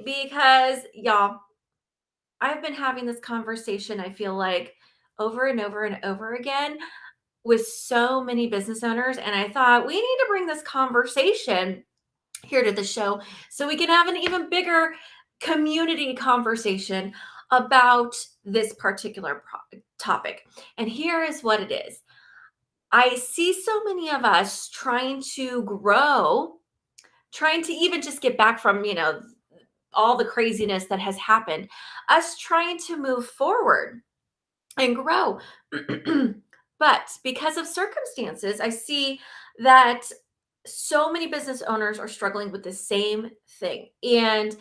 because y'all, I've been having this conversation, I feel like over and over and over again with so many business owners. And I thought we need to bring this conversation here to the show so we can have an even bigger community conversation about this particular topic. And here is what it is. I see so many of us trying to grow, trying to even just get back from, all the craziness that has happened, us trying to move forward and grow. But because of circumstances, I see that so many business owners are struggling with the same thing. And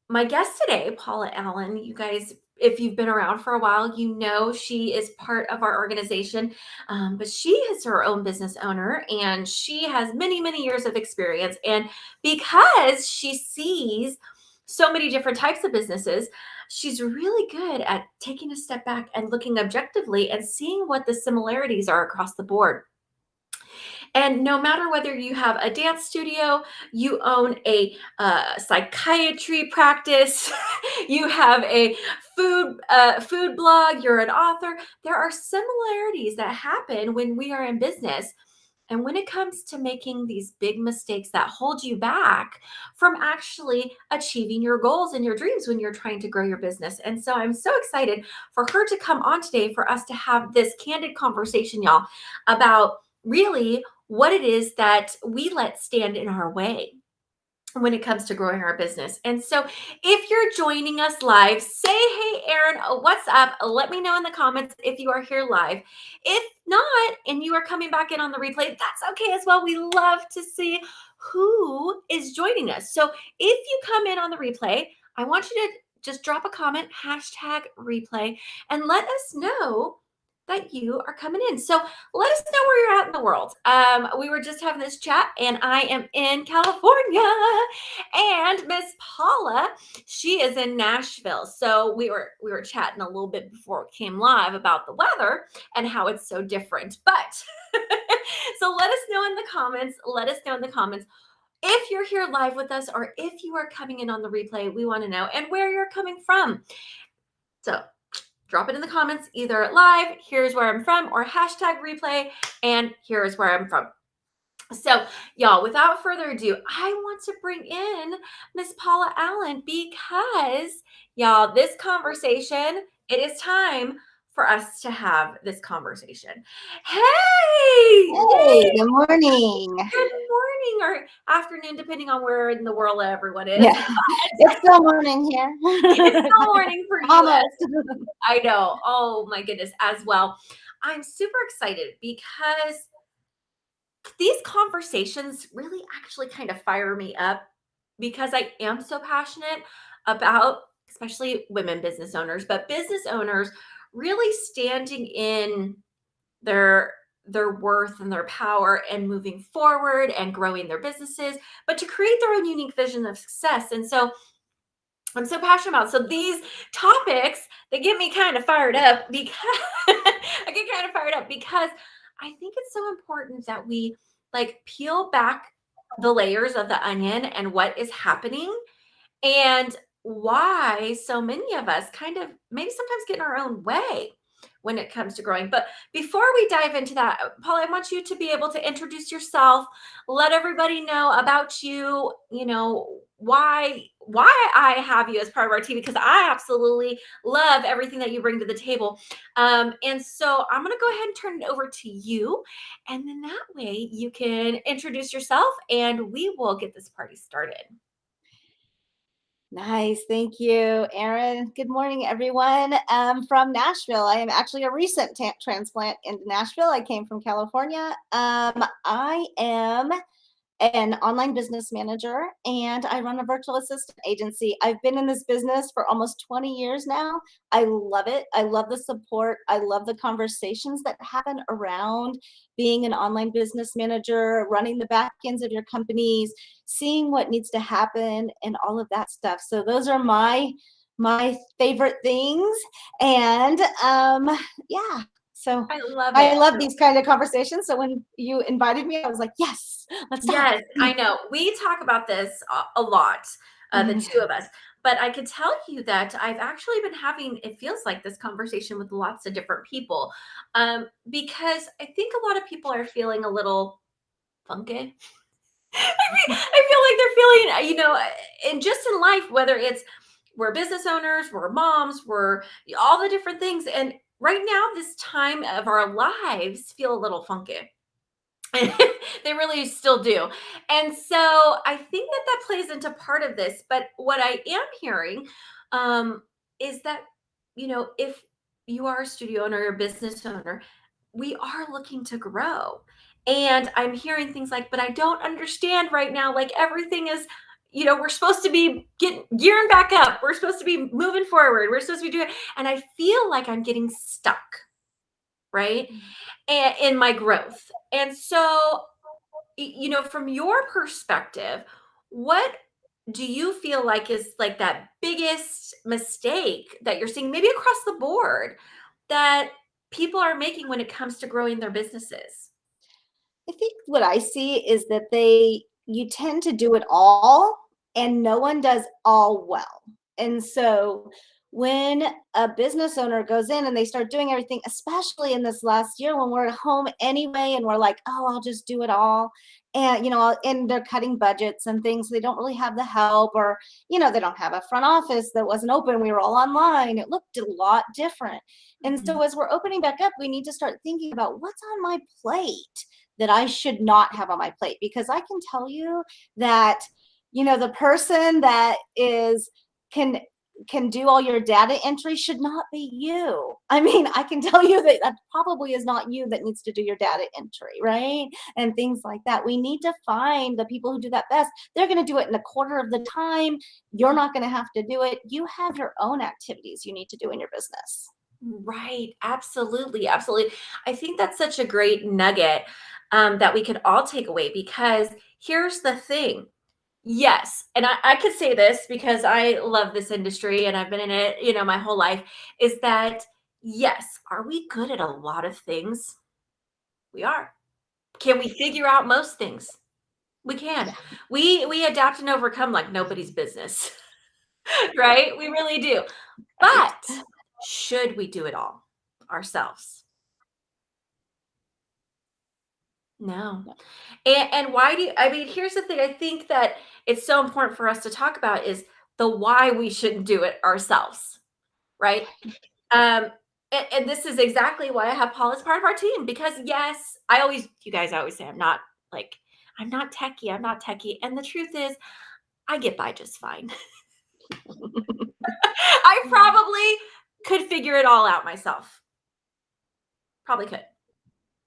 my guest today, Paula Allen, you guys, if you've been around for a while, you know she is part of our organization, but she is her own business owner and she has many, many years of experience. And because she sees so many different types of businesses, she's really good at taking a step back and looking objectively and seeing what the similarities are across the board. And no matter whether you have a dance studio, you own a psychiatry practice, you have a food blog, you're an author, there are similarities that happen when we are in business. And when it comes to making these big mistakes that hold you back from actually achieving your goals and your dreams when you're trying to grow your business. And so I'm so excited for her to come on today for us to have this candid conversation, y'all, about really what it is that we let stand in our way when it comes to growing our business. And so if you're joining us live, say, hey, Erin, what's up? Let me know in the comments if you are here live. If not, and you are coming back in on the replay, that's okay as well. We love to see who is joining us. So if you come in on the replay, I want you to just drop a comment, #replay, and let us know that you are coming in. So let us know where you're at in the world. We were just having this chat, and I am in California, and Miss Paula, she is in Nashville. So we were chatting a little bit before it came live about the weather and how it's so different. But so let us know in the comments. Let us know in the comments if you're here live with us or if you are coming in on the replay. We want to know, and where you're coming from. So drop it in the comments, either live, here's where I'm from, or #replay, and here's where I'm from. So y'all, without further ado, I want to bring in Miss Paula Allen because y'all, this conversation, it is time for us to have this conversation. Hey! Hey, good morning. Good morning or afternoon, depending on where in the world everyone is. Yeah, it's still morning here. It's still morning for you. Almost. I know. Oh my goodness, as well. I'm super excited because these conversations really actually kind of fire me up because I am so passionate about, especially women business owners, but business owners really standing in their worth and their power and moving forward and growing their businesses, but to create their own unique vision of success. And so I'm so passionate about. So these topics, they get me kind of fired up because I get kind of fired up because I think it's so important that we like peel back the layers of the onion and what is happening and why so many of us kind of maybe sometimes get in our own way when it comes to growing. But before we dive into that, Paul, I want you to be able to introduce yourself, let everybody know about you, why I have you as part of our team, because I absolutely love everything that you bring to the table. And so I'm going to go ahead and turn it over to you. And then that way you can introduce yourself and we will get this party started. Nice. Thank you, Erin. Good morning, everyone. From Nashville. I am actually a recent transplant into Nashville. I came from California. I am an online business manager, and I run a virtual assistant agency. I've been in this business for almost 20 years now. I love it. I love the support. I love the conversations that happen around being an online business manager, running the back ends of your companies, seeing what needs to happen, and all of that stuff. So those are my favorite things. And yeah. So I love these kind of conversations. So when you invited me, I was like, yes, let's talk. Yes, I know. We talk about this a lot. the two of us. But I could tell you that I've actually been having, it feels like, this conversation with lots of different people, because I think a lot of people are feeling a little funky. I feel like they're feeling, and just in life, whether it's we're business owners, we're moms, we're all the different things. And right now, this time of our lives feel a little funky. They really still do. And so I think that that plays into part of this. But what I am hearing is that, if you are a studio owner or a business owner, we are looking to grow. And I'm hearing things like, but I don't understand right now. Like everything is, we're supposed to be gearing back up. We're supposed to be moving forward. We're supposed to be doing, and I feel like I'm getting stuck, right? And in my growth. And so, from your perspective, what do you feel like is like that biggest mistake that you're seeing maybe across the board that people are making when it comes to growing their businesses? I think what I see is that you tend to do it all and no one does all well. And so when a business owner goes in and they start doing everything, especially in this last year when we're at home anyway, and we're like, oh, I'll just do it all. And, and they're cutting budgets and things. They don't really have the help, or, they don't have a front office that wasn't open. We were all online. It looked a lot different. And Mhm. so as we're opening back up, we need to start thinking about what's on my plate that I should not have on my plate, because I can tell you that the person that is can do all your data entry should not be you. I mean, I can tell you that that probably is not you that needs to do your data entry, right? And things like that. We need to find the people who do that best. They're going to do it in a quarter of the time. You're not going to have to do it. You have your own activities you need to do in your business. Right. Absolutely. Absolutely. I think that's such a great nugget that we could all take away, because here's the thing. Yes, and I could say this because I love this industry and I've been in it, my whole life, is that yes, are we good at a lot of things? We are. Can we figure out most things? We can. Yeah. We adapt and overcome like nobody's business, right? We really do. But should we do it all ourselves? No. And why do you, I mean, here's the thing. I think that it's so important for us to talk about is the why we shouldn't do it ourselves, right? And this is exactly why I have Paul as part of our team, because yes, you guys always say like, I'm not techie, I'm not techie. And the truth is, I get by just fine. I probably could figure it all out myself. Probably could,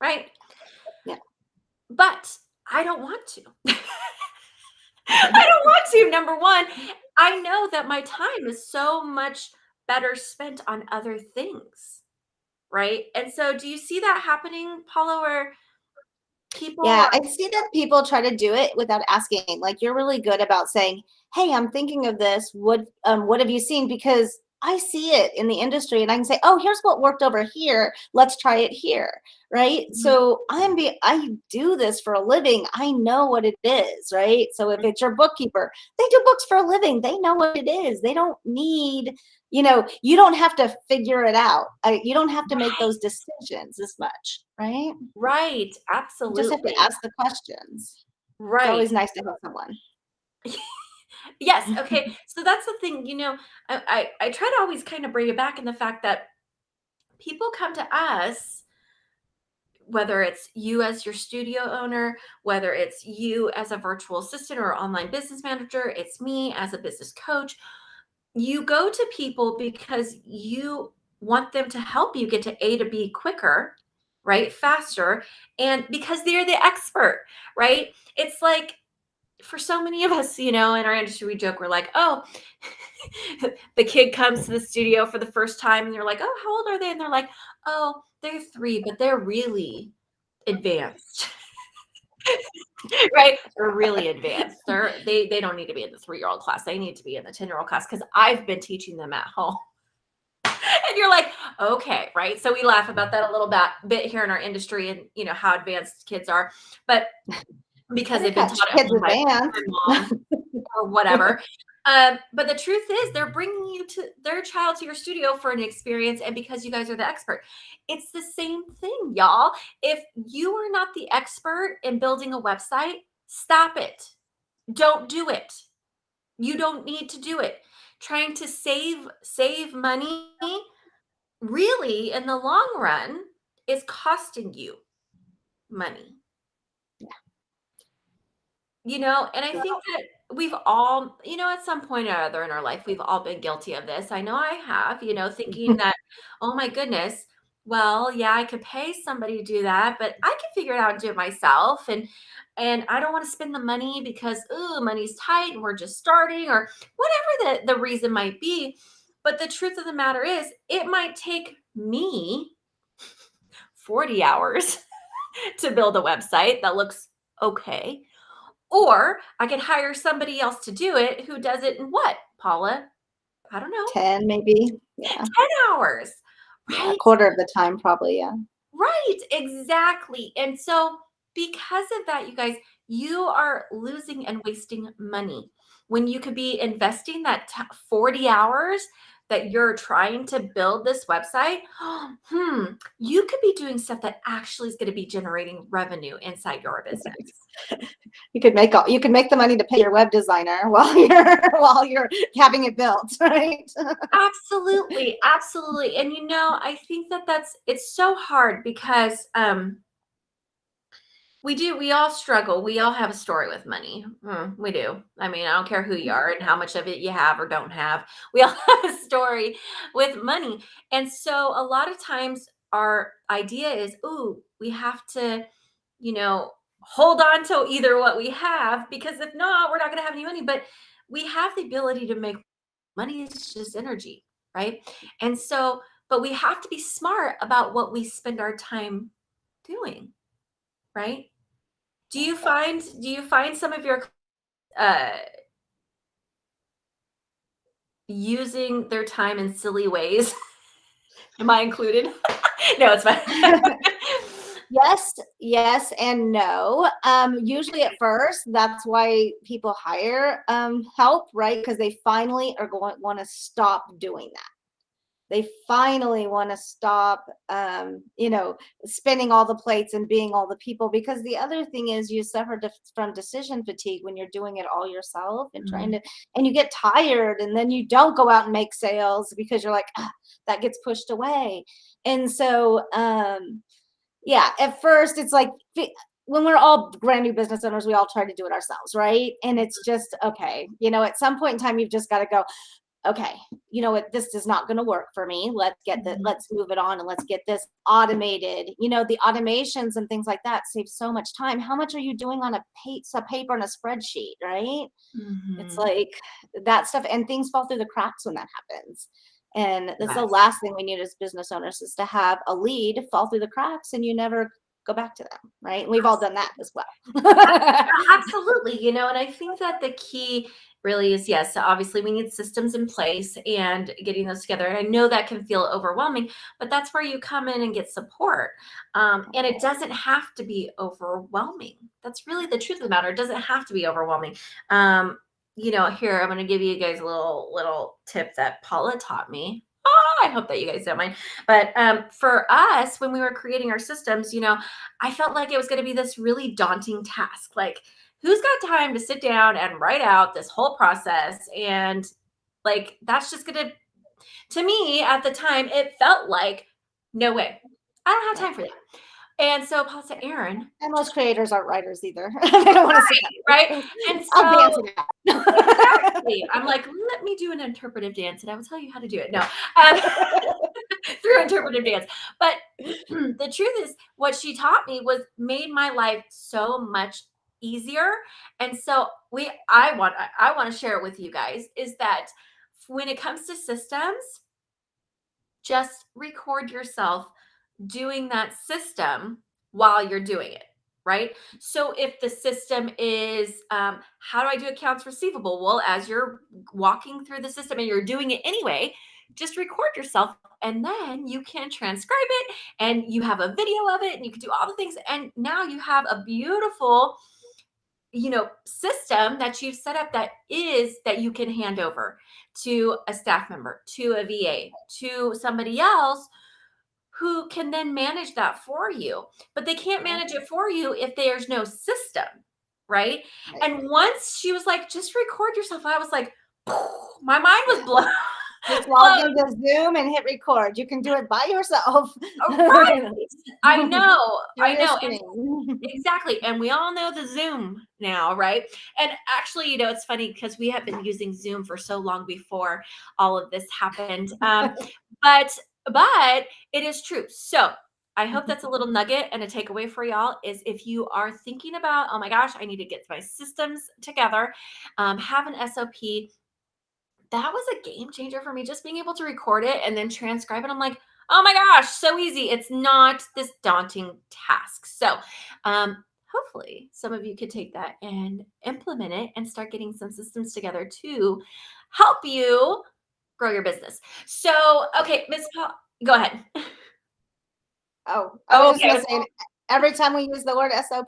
right? Yeah. But I don't want to. I don't want to. Number one, I know that my time is so much better spent on other things, right? And so, do you see that happening, Paula, where people Yeah, are, I see that people try to do it without asking. Like, you're really good about saying, "Hey, I'm thinking of this. What have you seen?" Because I see it in the industry, and I can say, "Oh, here's what worked over here. Let's try it here." Right? Mhm, So I do this for a living. I know what it is, right? So if it's your bookkeeper, they do books for a living. They know what it is. They don't need, you don't have to figure it out. You don't have to make those decisions as much, right? right, You just have to absolutely, ask the questions. It's right. always nice to have someone. Yes, okay. So that's the thing, I try to always kind of bring it back in the fact that people come to us, whether it's you as your studio owner, whether it's you as a virtual assistant or online business manager, it's me as a business coach. You go to people because you want them to help you get to A to B quicker, right? Faster. And because they're the expert, right? It's like for so many of us, in our industry, we joke, we're like, oh, the kid comes to the studio for the first time and you're like, oh, how old are they? And they're like, oh, they're 3, but they're really advanced. Right? They're really advanced. They don't need to be in the 3-year-old class. They need to be in the 10-year-old class because I've been teaching them at home. And you're like, okay, right? So we laugh about that a little bit here in our industry and how advanced kids are, but because Better they've been catch taught at kids home by advance. mom or whatever. But the truth is, they're bringing you to their child to your studio for an experience, and because you guys are the expert, it's the same thing, y'all. If you are not the expert in building a website, stop it. Don't do it. You don't need to do it. Trying to save money, really, in the long run, is costing you money. And I think that we've all, at some point or other in our life, we've all been guilty of this. I know I have, thinking that, oh my goodness, well, yeah, I could pay somebody to do that, but I can figure it out and do it myself. And I don't want to spend the money because, ooh, money's tight and we're just starting, or whatever the reason might be. But the truth of the matter is, it might take me 40 hours to build a website that looks okay. Or I could hire somebody else to do it who does it in what, Paula? I don't know, 10 maybe. Yeah. 10 hours, Yeah, a right? quarter of the time probably, yeah. Right, exactly. And so, because of that, you guys, you are losing and wasting money when you could be investing that 40 hours that you're trying to build this website. You could be doing stuff that actually is going to be generating revenue inside your business. You could make the money to pay your web designer while you're having it built, right? Absolutely, absolutely. And I think that it's so hard because we all struggle. We all have a story with money. We do. I mean, I don't care who you are and how much of it you have or don't have. We all have a story with money. And so a lot of times our idea is, ooh, we have to, hold on to either what we have, because if not, we're not going to have any money. But we have the ability to make money. Is just energy, right? And so, but we have to be smart about what we spend our time doing, right? Do you find some of your uh using their time in silly ways? Am I included? No, it's fine. Yes, and no. Usually at first, that's why people hire help, right? Because they finally are going want to stop doing that. They finally want to stop, spinning all the plates and being all the people. Because the other thing is, you suffer from decision fatigue when you're doing it all yourself and trying Mhm, to, and you get tired, and then you don't go out and make sales because you're like, that gets pushed away. And so, yeah, at first it's like when we're all brand new business owners, we all try to do it ourselves, right? And it's just okay. At some point in time, you've just got to go, okay, you know what, this is not going to work for me. mhm, Let's move it on and let's get this automated. The automations and things like that save so much time. How much are you doing on a piece of paper and a spreadsheet, right? It's mhm. like that stuff, and things fall through the cracks when that happens. And that's the Yes. last thing we need as business owners, is to have a lead fall through the cracks and you never go back to them, right? We've all done that as well. Absolutely, and I think that the key really is, yes, so obviously we need systems in place and getting those together. And I know that can feel overwhelming, but that's where you come in and get support. And it doesn't have to be overwhelming. That's really the truth of the matter. It doesn't have to be overwhelming. Here I'm going to give you guys a little tip that Paula taught me. I hope that you guys don't mind. But for us, when we were creating our systems, I felt like it was going to be this really daunting task. Like, who's got time to sit down and write out this whole process? And like, that's just going to me at the time, it felt like, no way. I don't have time for that. And so Paul said, Erin, And just most creators aren't writers either. They don't want to sit right. down. And I'll so dance it out. exactly, I'm like, let me do an interpretive dance and I will tell you how to do it. No, um, through interpretive dance. But the truth is, what she taught me was made my life so much easier. And so I want to share it with you guys, is that when it comes to systems, just record yourself doing that system while you're doing it, right? So if the system is, how do I do accounts receivable? Well, as you're walking through the system and you're doing it anyway, just record yourself, and then you can transcribe it and you have a video of it and you can do all the things. And now you have a beautiful, system that you've set up that you can hand over to a staff member, to a VA, to somebody else who can then manage that for you. But they can't manage it for you if there's no system, right? Right. And once she was like, just record yourself, I was like, my mind was blown. Just log into Zoom and hit record. You can do it by yourself. Right. I know. Share I your know. screen. Exactly. And we all know the Zoom now, right? And actually, it's funny because we have been using Zoom for so long before all of this happened. But it is true. So I hope that's a little nugget and a takeaway for y'all is if you are thinking about, oh my gosh, I need to get my systems together, have an SOP. That was a game changer for me, just being able to record it and then transcribe it. I'm like, oh my gosh, so easy. It's not this daunting task. So hopefully some of you could take that and implement it and start getting some systems together to help you grow your business. So, okay, Miss Paul, go ahead. Oh, I was just Okay. gonna say, every time we use the word SOP,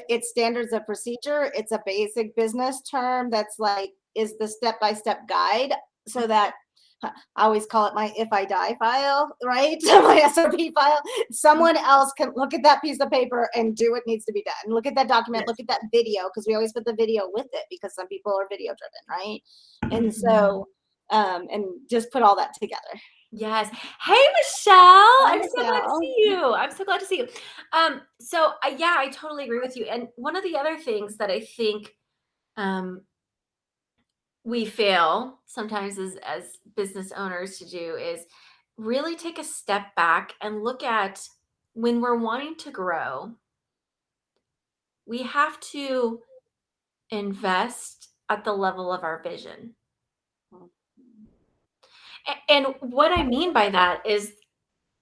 it's standards of procedure. It's a basic business term that's like is the step-by-step guide so that I always call it my if I die file, right? My SOP file. Someone else can look at that piece of paper and do what needs to be done. Look at that document, Yes. look at that video, because we always put the video with it because some people are video driven, right? And so, and just put all that together. Yes. Hey, Michelle. Hi, I'm so glad to Michelle. see you. I'm so glad to see you. So yeah, I totally agree with you. And one of the other things that I think um, we fail sometimes as business owners to do is really take a step back and look at when we're wanting to grow, we have to invest at the level of our vision. And what I mean by that is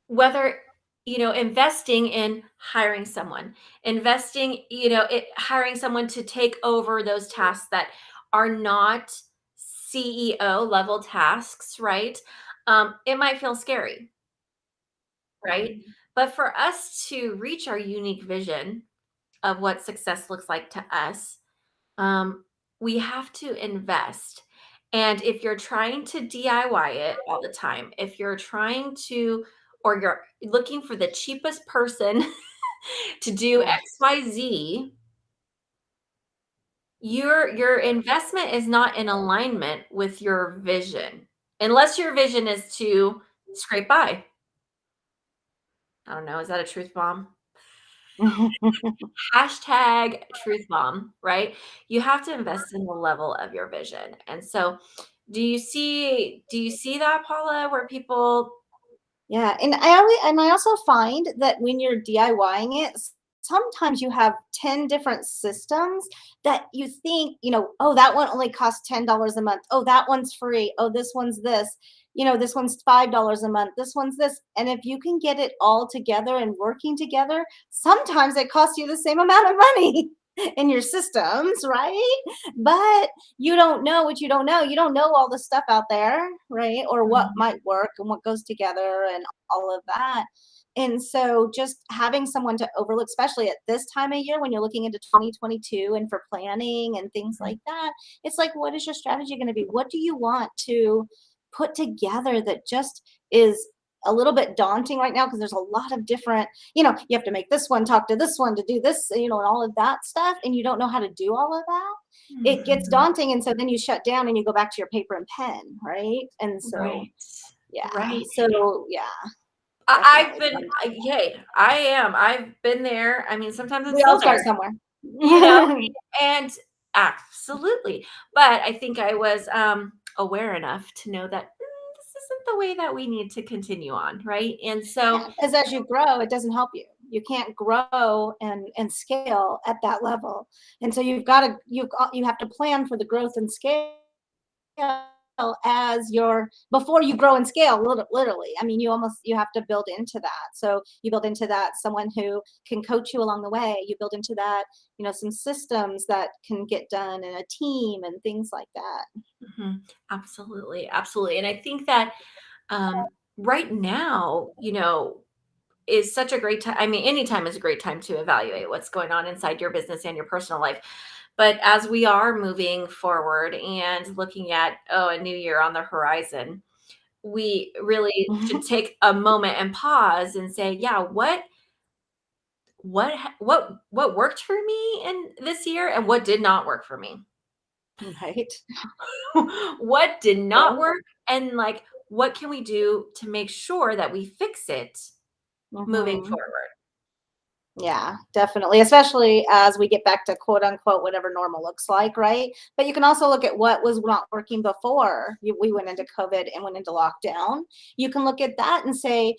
whether investing in hiring someone, investing hiring someone to take over those tasks that are not CEO level tasks, right? It might feel scary, right? But for us to reach our unique vision of what success looks like to us, um, we have to invest. And if you're trying to DIY it all the time, if you're trying to, or you're looking for the cheapest person to do Yeah. XYZ, your investment is not in alignment with your vision. Unless your vision is to scrape by. I don't know, is that a truth bomb? Hashtag truth bomb, right? You have to invest in the level of your vision. And so do you see that, Paula, where people Yeah, and I also find that when you're DIYing it, sometimes you have 10 different systems that you think, oh, that one only costs $10 a month. Oh, that one's free. Oh, this one's this. This one's $5 a month. This one's this. And if you can get it all together and working together, sometimes it costs you the same amount of money in your systems, right? But you don't know what you don't know. You don't know all the stuff out there, right? Or what might work and what goes together and all of that. And so just having someone to overlook, especially at this time of year when you're looking into 2022 and for planning and things like that, it's like, what is your strategy going to be? What do you want to put together that just is a little bit daunting right now because there's a lot of different, you have to make this one talk to this one to do this, and all of that stuff, and you don't know how to do all of that. It gets Mhm. daunting, and so then you shut down and you go back to your paper and pen, right? And so, Right. yeah. Right. So, yeah, I've definitely. been yay, I've been there. I mean, sometimes I'm We all still start there, somewhere. you know, and absolutely. But I think I was aware enough to know that this isn't the way that we need to continue on, right? And so Yeah, because as you grow, it doesn't help you. You can't grow and scale at that level, and so you have to plan for the growth and scale as your before you grow and scale literally. I mean, you have to build into that. So you build into that someone who can coach you along the way. You build into that, some systems that can get done and a team and things like that. mhm, absolutely, absolutely. And I think that right now, is such a great time. I mean, anytime is a great time to evaluate what's going on inside your business and your personal life. But as we are moving forward and looking at, oh, a new year on the horizon, we really should take a moment and pause and say, yeah, what worked for me in this year and what did not work for me? Right. What did Yeah. not work? And like, what can we do to make sure that we fix it moving Mhm. forward? Yeah, definitely, especially as we get back to quote unquote whatever normal looks like, right? But you can also look at what was not working before we went into COVID and went into lockdown. You can look at that and say,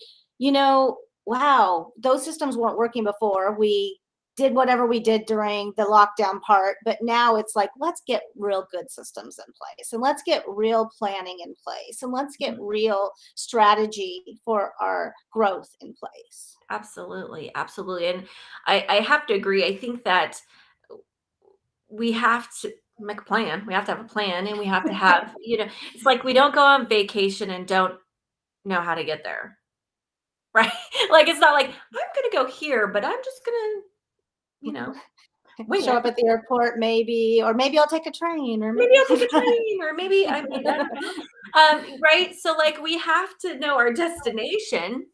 wow, those systems weren't working before. We did whatever we did during the lockdown part, but now it's like, let's get real good systems in place and let's get real planning in place and let's get Mhm. real strategy for our growth in place. Absolutely, absolutely. And I have to agree. I think that we have to make a plan. We have to have a plan and we have to have, it's like we don't go on vacation and don't know how to get there. Right? Like it's not like I'm gonna go here, but I'm just gonna, you know, wing Show it. up at the airport maybe, or maybe I'll take a train, or Maybe maybe I'll take a train or maybe I mean, I don't know. Right? So like we have to know our destination.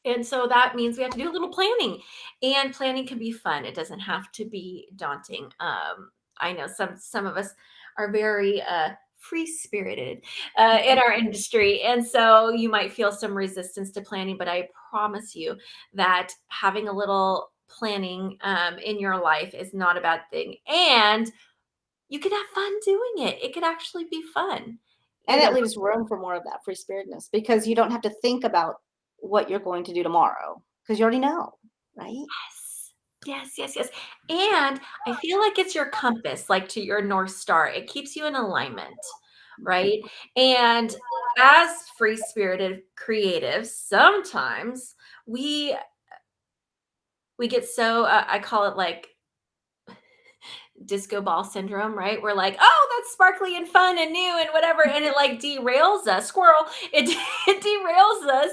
And so that means we have to do a little planning. And planning can be fun. It doesn't have to be daunting. I know some of us are very free spirited in our industry. And so you might feel some resistance to planning, but I promise you that having a little planning in your life is not a bad thing. And you could have fun doing it. It could actually be fun. And You know, it leaves room for more of that free spiritedness because you don't have to think about what you're going to do tomorrow because you already know, right? yes. Yes, yes, yes. And I feel like it's your compass, like to your North Star. It keeps you in alignment, right? And as free-spirited creatives, sometimes we we get so I call it like disco ball syndrome, right? We're like, oh, that's sparkly and fun and new and whatever. And it like derails us, squirrel, it, it derails us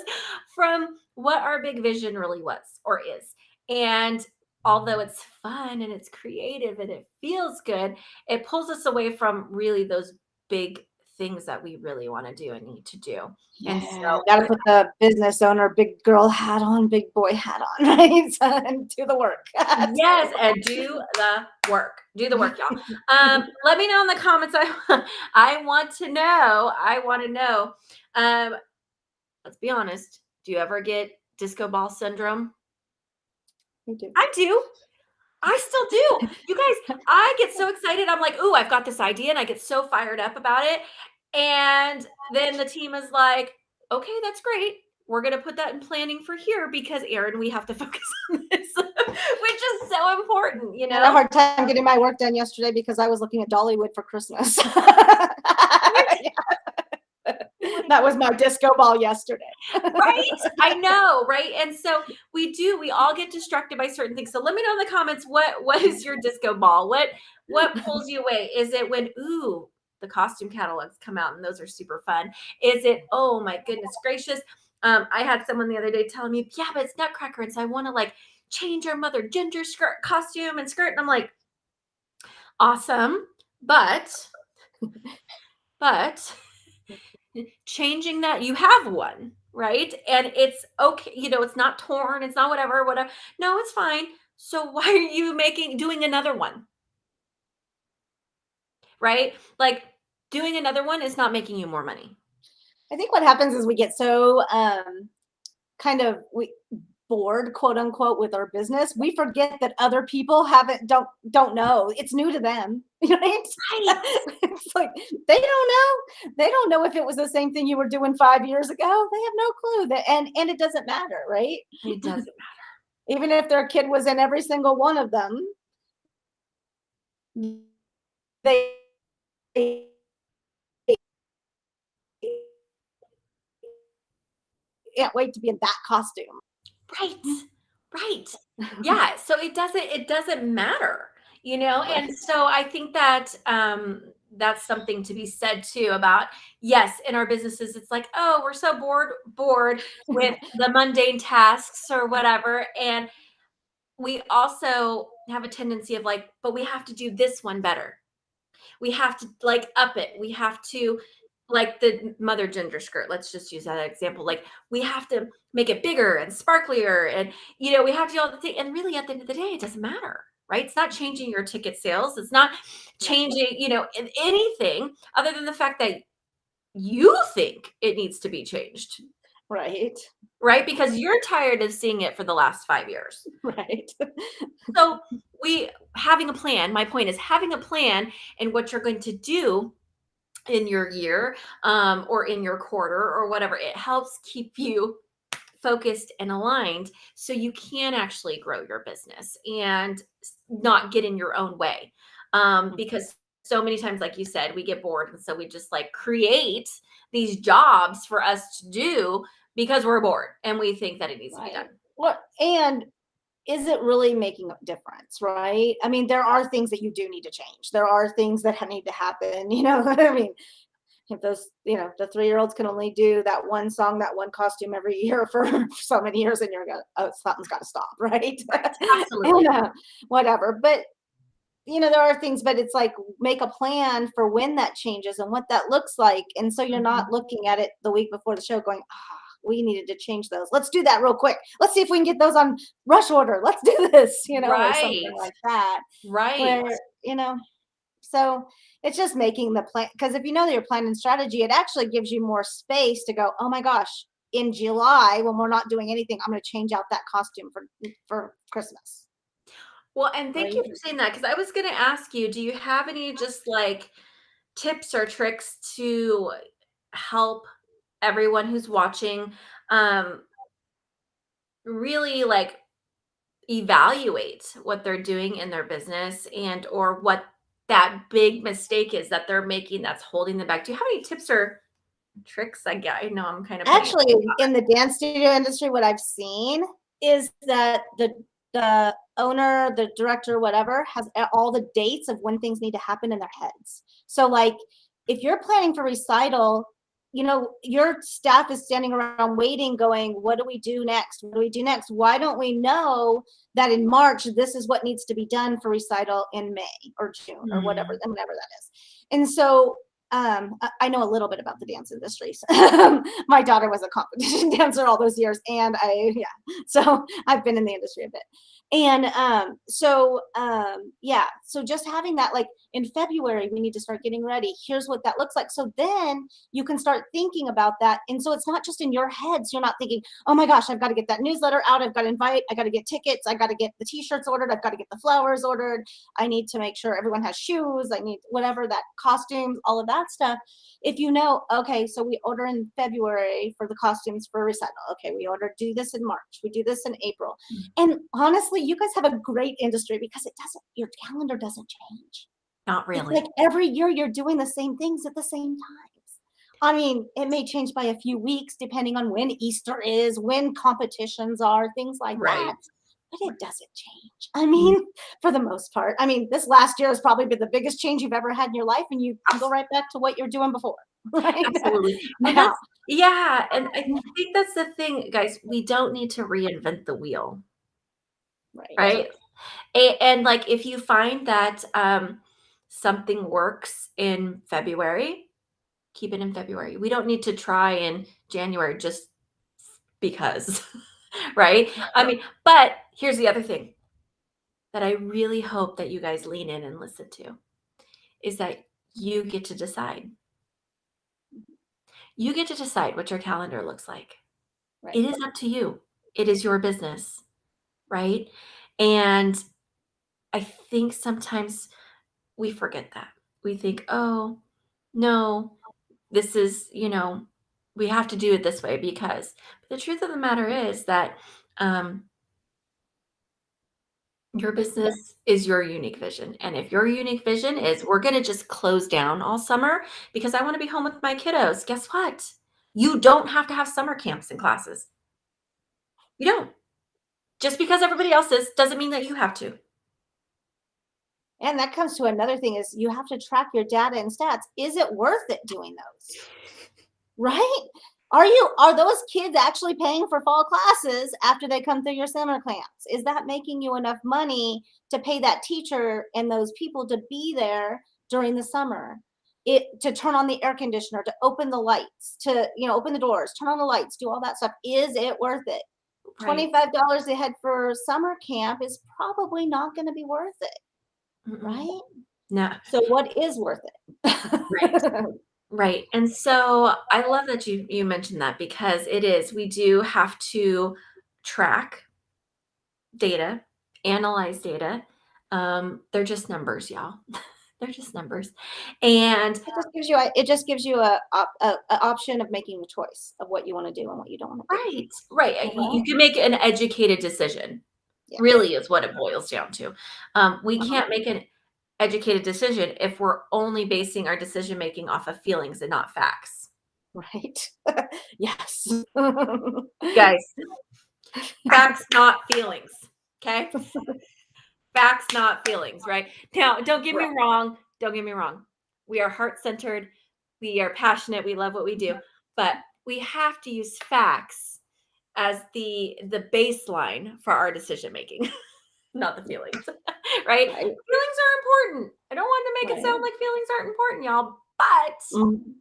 from what our big vision really was or is. And although it's fun and it's creative and it feels good, it pulls us away from really those big things that we really want to do and need to do. And Yeah, so, got to put the business owner, big girl hat on, big boy hat on, right? And do the work. Do yes, the and do the work. Do the work. work, y'all. Let me know in the comments. I want to know. I want to know. Um, let's be honest. Do you ever get disco ball syndrome? You do. I do. I still do. You guys, I get so excited. I'm like, "Ooh, I've got this idea," and I get so fired up about it. And then the team is like, "Okay, that's great. We're gonna put that in planning for here because Erin, we have to focus on this," which is so important, you I had a know? hard time getting my work done yesterday because I was looking at Dollywood for Christmas. What? That was my disco ball yesterday. Right? I know, right? And so we all get distracted by certain things. So let me know in the comments what is your disco ball? What pulls you away? Is it when ooh, the costume catalogs come out and those are super fun? Is it, oh my goodness gracious? I had someone the other day telling me, yeah, but it's Nutcracker, and so I want to like change our mother ginger skirt costume and skirt. And I'm like, awesome, but but changing that you have one, right? And it's okay, it's not torn, it's not whatever. No, it's fine. So why are you making doing another one, right? Like doing another one is not making you more money. I think what happens is we get so kind of we bored, quote unquote, with our business, we forget that other people don't know. It's new to them, right? Right. It's like they don't know if it was the same thing you were doing 5 years ago. They have no clue that, and it doesn't matter, right? It doesn't Even if their kid was in every single one of them, they can't wait to be in that costume. matter. Right. Right. Yeah. So it doesn't matter, you know? And Right. so I think that that's something to be said too about, yes, in our businesses, it's like, oh, we're so bored with the mundane tasks or whatever. And we also have a tendency of like, but we have to do this one better. We have to like up it. We have to like the mother ginger skirt. Let's just use that example. Like we have to make it bigger and sparklier and we have to do all the things. And really at the end of the day, it doesn't matter, right? It's not changing your ticket sales. It's not Right. changing, anything other than the fact that you think it needs to be changed, Right. right? Because you're tired of seeing it for the last 5 years. Right. So we having a plan, my point is having a plan and what you're going to do in your year or in your quarter or whatever, it helps keep you focused and aligned so you can actually grow your business and not get in your own way. Because so many times, like you said, we get bored. And so we just like create these jobs for us to do because we're bored and we think that it needs to be done. Right. Well, and is it really making a difference, right? I mean, there are things that you do need to change. There are things that need to happen, you know what I mean? If those, the 3-year-olds can only do that one song, that one costume every year for so many years, and you're gonna, oh, something's got to stop, right? Right. And Absolutely. whatever. But there are things, but it's like make a plan for when that changes and what that looks like. And so you're not Mhm. looking at it the week before the show going, we needed to change those. Let's do that real quick. Let's see if we can get those on rush order. Let's do this, or something Right. like that. Right. Where, you know, so it's just making the plan. Because if you know that your plan and strategy, it actually gives you more space to go, oh my gosh, in July, when we're not doing anything, I'm going to change out that costume for Christmas. Well, and thank you Right. for saying that because I was going to ask you, do you have any just like tips or tricks to help everyone who's watching um, really like evaluate what they're doing in their business and or what that big mistake is that they're making that's holding them back? Do you have any tips or tricks? I know I'm kind of putting it. Actually, in the dance studio industry, what I've seen is that the owner, the director, whatever, has all the dates of when things need to happen in their heads. So, like, if you're planning for recital, your staff is standing around waiting, going, "What do we do next? What do we do next? Why don't we know that in March this is what needs to be done for recital in May or June or whatever, Mm, whenever that is?" And so I know a little bit about the dance industries. My daughter was a competition dancer all those years, and so I've been in the industry a bit. And so just having that, like, in February, we need to start getting ready. Here's what that looks like. So then you can start thinking about that. And so it's not just in your head. So you're not thinking, oh my gosh, I've got to get that newsletter out. I've got to invite, I got to get tickets. I got to get the t-shirts ordered. I've got to get the flowers ordered. I need to make sure everyone has shoes. I need whatever, that costumes, all of that stuff. If okay, so we order in February for the costumes for recital. Okay, we do this in March. We do this in April. And honestly, you guys have a great industry because your calendar doesn't change. not It's like really. every year you're doing the same things at the same times. I mean, it may change by a few weeks depending on when Easter is, when competitions are, things like that, Right. but it doesn't change. I mean, for the most part. I mean, this last year has probably been the biggest change you've ever had in your life, and you can go right back to what you're doing before, right? Absolutely. And Now, that's yeah, and I think that's the thing, guys, we don't need to reinvent the wheel, right, right? And, like, if you find that, something works in February, keep it in February. We don't need to try in January just because, right? I mean, but here's the other thing that I really hope that you guys lean in and listen to, is that you get to decide. You get to decide what your calendar looks like. It right. is up to you. It is your business, right? And I think sometimes we forget that. We think, "Oh, no, this is, we have to do it this way because." But the truth of the matter is that um, your business is your unique vision. And if your unique vision is we're going to just close down all summer because I want to be home with my kiddos, guess what? You don't have to have summer camps and classes. You don't. Just because everybody else is doesn't mean that you have to. And that comes to another thing is you have to track your data and stats. Is it worth it doing those? Right? Are those kids actually paying for fall classes after they come through your summer camps? Is that making you enough money to pay that teacher and those people to be there during the summer? To turn on the air conditioner, to open the lights, to open the doors, turn on the lights, do all that stuff. Is it worth it? Right. $25 a head for summer camp is probably not going to be worth it, right? No. So what is worth Right. it? Right. And so I love that you mentioned that because we do have to track data, analyze data. They're just numbers, y'all. They're just numbers. And It just gives you a option of making a choice of what you want to do and what you don't want to do. right, right. You Right? can make an educated decision, Yeah. really is what it boils down to. We Uh-huh. can't make an educated decision if we're only basing our decision making off of feelings and not facts. Right. Yes. Guys, facts, not feelings. Okay. Facts, not feelings, right? Now, don't get me Right. wrong. Don't get me wrong. We are heart centered. We are passionate. We love what we do, but we have to use facts as the baseline for our decision making, not the feelings, right? Right. Feelings are important. I don't want to make it Right. sound like feelings aren't important, y'all, but Mhm.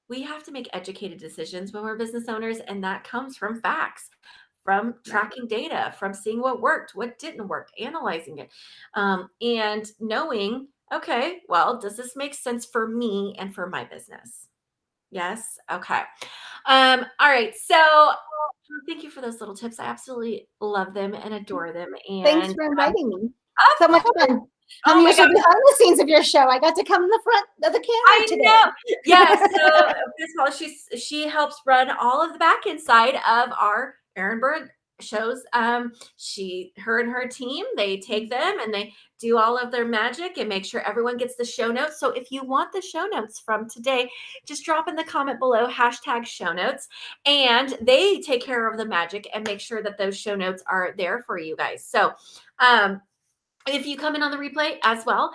we have to make educated decisions when we're business owners, and that comes from facts, from Right. tracking data, from seeing what worked, what didn't work, analyzing it, and knowing, okay, well, does this make sense for me and for my business? Yes. Okay. All right. So thank you for those little tips. I absolutely love them and adore them. Thanks And for inviting me. So of much course, fun. I'm oh my usually God, behind the scenes of your show. I got to come in the front of the camera I know. Yes. today. So first of all, she helps run all of the back end side of our Erin Burd shows. Her and her team, they take them and they do all of their magic and make sure everyone gets the show notes. So if you want the show notes from today, just drop in the comment below #show notes, and they take care of the magic and make sure that those show notes are there for you guys. So if you come in on the replay as well,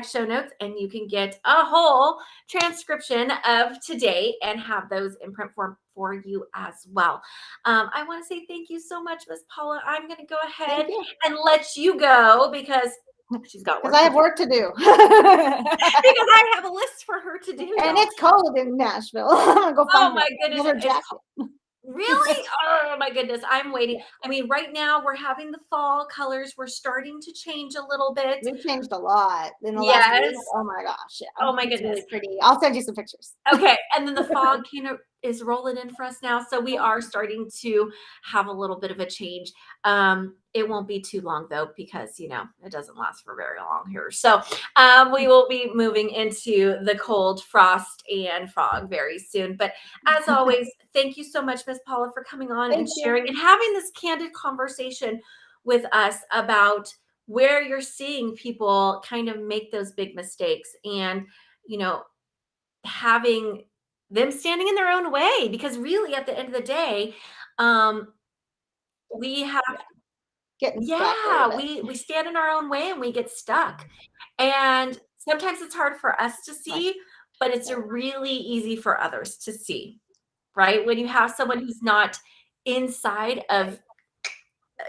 #show notes, and you can get a whole transcription of today and have those in print form for you as well. I want to say thank you so much, Miss Paula. I'm going to go Thank ahead you. and let you go because she's got Because work I to have do. work to do. Because I have a list for her to do, And y'all. it's cold in Nashville. I'm gonna go Oh find my a goodness, winter it's jacket. really? Oh my goodness, I'm waiting. Yeah. I mean, right now we're having the fall colors. We're starting to change a little bit. We've changed a lot in the last week. Yes. Oh my gosh. Yeah. Oh my It's goodness. really pretty. I'll send you some pictures. Okay, and then the fog kind of is rolling in for us now, so we are starting to have a little bit of a change. It won't be too long though, because it doesn't last for very long here. So we will be moving into the cold frost and fog very soon. But as always, thank you so much, Miss Paula, for coming on and Thank you. sharing and having this candid conversation with us about where you're seeing people kind of make those big mistakes, and you know having them standing in their own way, because really at the end of the day, um we have Yeah. Getting stuck a little yeah, bit. we stand in our own way and we get stuck, and sometimes it's hard for us to Right. see, but it's Right. really easy for others to see, right? When you have someone who's not inside Right. of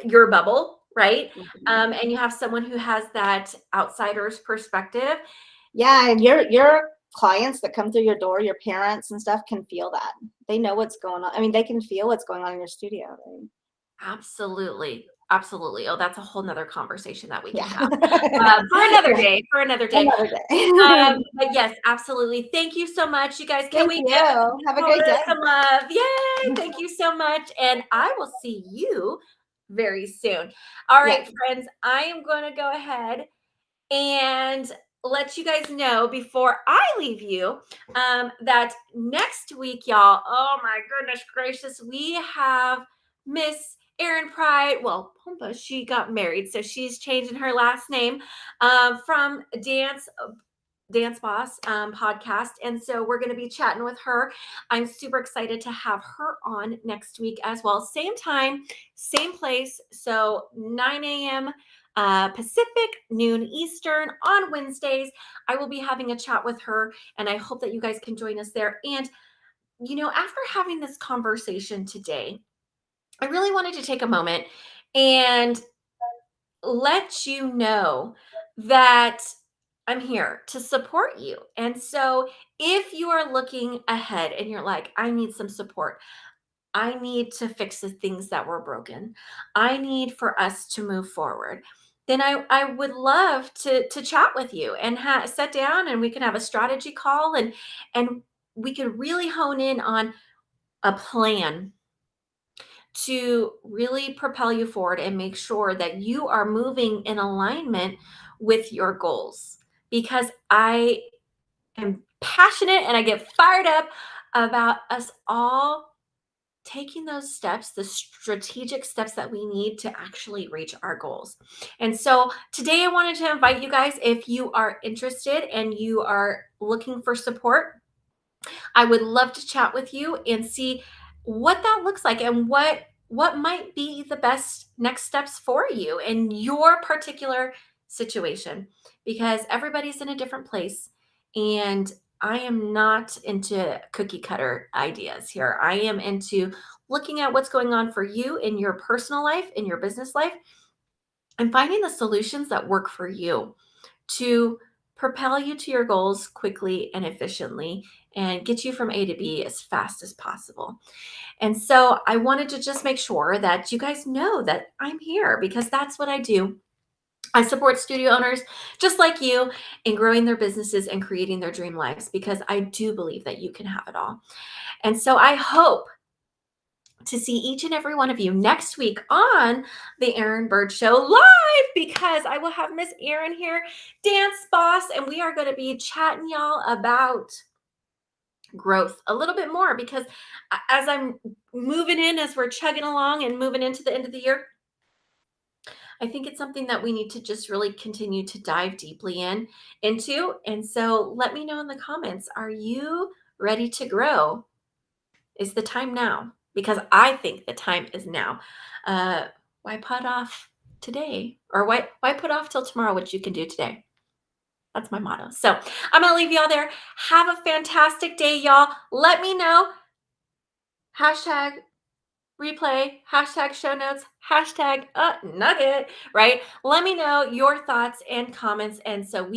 your bubble, right? Mhm. And you have someone who has that outsider's perspective. Yeah, and your clients that come through your door, your parents and stuff can feel that. They know what's going on. I mean, they can feel what's going on in your studio. Absolutely. Absolutely. Oh, that's a whole nother conversation that we can Yeah. have for another Yeah. day, for another day. Another day. But yes, absolutely. Thank you so much. You guys, can Thank we you. give Have a Paula great day. some love? Yay. Thank you so much. And I will see you very soon. All Yeah. right, friends, I am going to go ahead and let you guys know before I leave you that next week, y'all, oh my goodness gracious, we have Miss Erin Pride. Well, Pumpa, she got married, so she's changing her last name from Dance Boss podcast. And so we're going to be chatting with her. I'm super excited to have her on next week as well. Same time, same place. So 9 a.m. Pacific, noon Eastern on Wednesdays. I will be having a chat with her, and I hope that you guys can join us there. And, after having this conversation today, I really wanted to take a moment and let you know that I'm here to support you. And so, if you are looking ahead and you're like, I need some support, I need to fix the things that were broken, I need for us to move forward, then I would love to chat with you and sit down and we can have a strategy call, and we can really hone in on a plan to really propel you forward and make sure that you are moving in alignment with your goals. Because I am passionate and I get fired up about us all taking those steps, the strategic steps that we need to actually reach our goals. And so today I wanted to invite you guys, if you are interested and you are looking for support, I would love to chat with you and see what that looks like and what might be the best next steps for you in your particular situation, because everybody's in a different place, and I am not into cookie cutter ideas here. I am into looking at what's going on for you in your personal life, in your business life, and finding the solutions that work for you to propel you to your goals quickly and efficiently and get you from A to B as fast as possible. And so I wanted to just make sure that you guys know that I'm here, because that's what I do. I support studio owners just like you in growing their businesses and creating their dream lives, because I do believe that you can have it all. And so I hope to see each and every one of you next week on the Erin Burd Show live, because I will have Miss Erin here, dance boss, and we are going to be chatting y'all about growth a little bit more, because as I'm moving in, as we're chugging along and moving into the end of the year, I think it's something that we need to just really continue to dive deeply into. And so let me know in the comments, are you ready to grow? Is the time now? Because I think the time is now. Uh, why put off today? Or why put off till tomorrow what you can do today? That's my motto. So I'm going to leave y'all there. Have a fantastic day, y'all. Let me know. Hashtag replay, hashtag show notes, hashtag nugget, right? Let me know your thoughts and comments. And so we